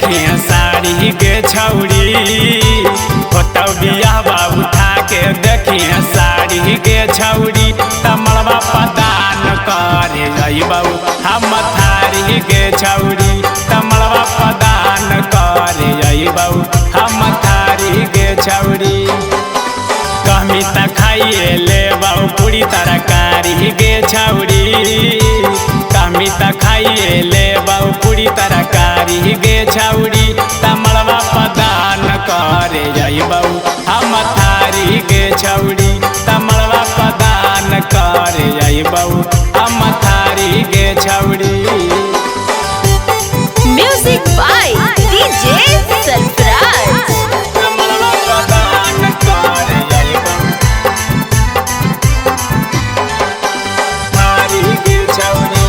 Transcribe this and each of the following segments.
देखिए साड़ी के छौड़ी फोटो बियाह बाबू उठा के देखिए साड़ी के छौड़ी तमड़वा प्रदान करे अइबऊ हम थारी के छौड़ी तमड़वा प्रदान करे अइबऊ हम थारी के छौड़ी कहमी त खाइए लेबऊ पूरी तरकारी के छौड़ी कहमी त खाइए लेबऊ पूरी तरकारी के छौड़ी तमड़वा प्रदान करे अइबऊ हम थारी के छौड़ी तमड़वा प्रदान करे अइबऊ हम थारी के छौड़ी। Music by DJ Sarfaraz. तमड़वा प्रदान करे अइबऊ थारी के छौड़ी।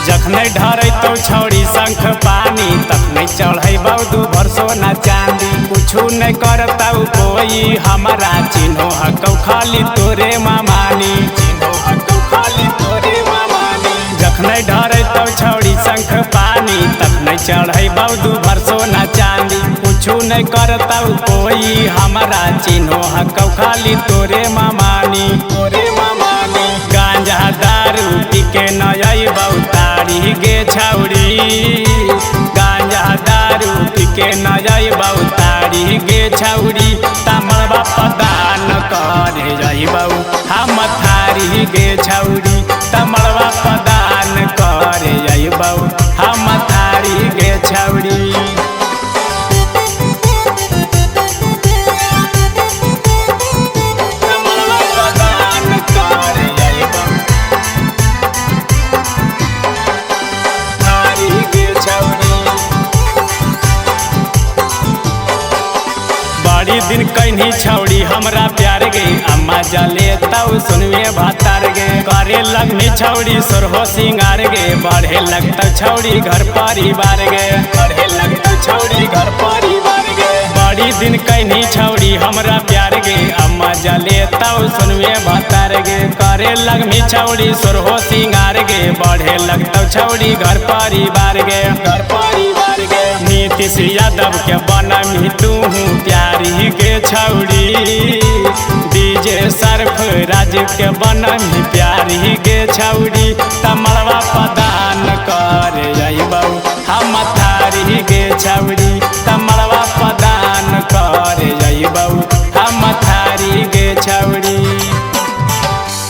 जखने ढरे तो छौड़ी शंख पानी तखने चढ़े दू भर सोना चांदी कुछु नहीं करता कोई हमारा चिन्हो हकौ खाली तोरे मामानी चिन्हो हकौ खाली तोरे मामानी। जखने ढरे तो छौड़ी शंख पानी तखने चढ़े दू भर सोना चांदी कुछु नहीं करता कोई हमारा चिन्हो हकौ खाली तोरे मामानी तोरे मामानी। गांजा दारू पी के न अइबऊ तारी गे छौड़ी गांजा दारू पी के न अइबऊ तारी गे छौड़ी तमड़वा प्रदान करे अइबऊ हम थारी गे छौड़ी तमड़वा प्रदान करे अइबऊ हम थारी गे छौड़ी। तमड़वा प्रदान करे अइबऊ थारी गे छौड़ी। बड़ी दिन कहनी छौड़ी हमरा प्यार गे अम्मा जले तऊ सुनवे भातार गे करे लगनी छौड़ी सोरहो सिंगार गे बढ़े लगता छौड़ी घर परिवार गे बढ़े लगता छौड़ी घर परिवार गे। बड़ी दिन कहनी छौड़ी हमरा प्यार गे अम्मा जले तऊ सुनवे भातार गे करे लगनी छौड़ी सोरहो सिंगार गे बढ़े लगता छौड़ी घर परिवार गे घर परिवार गे। नीतीश यादव के बनमी तू प्यारी के छौड़ी डीजे सरफराज के बनमी प्यारी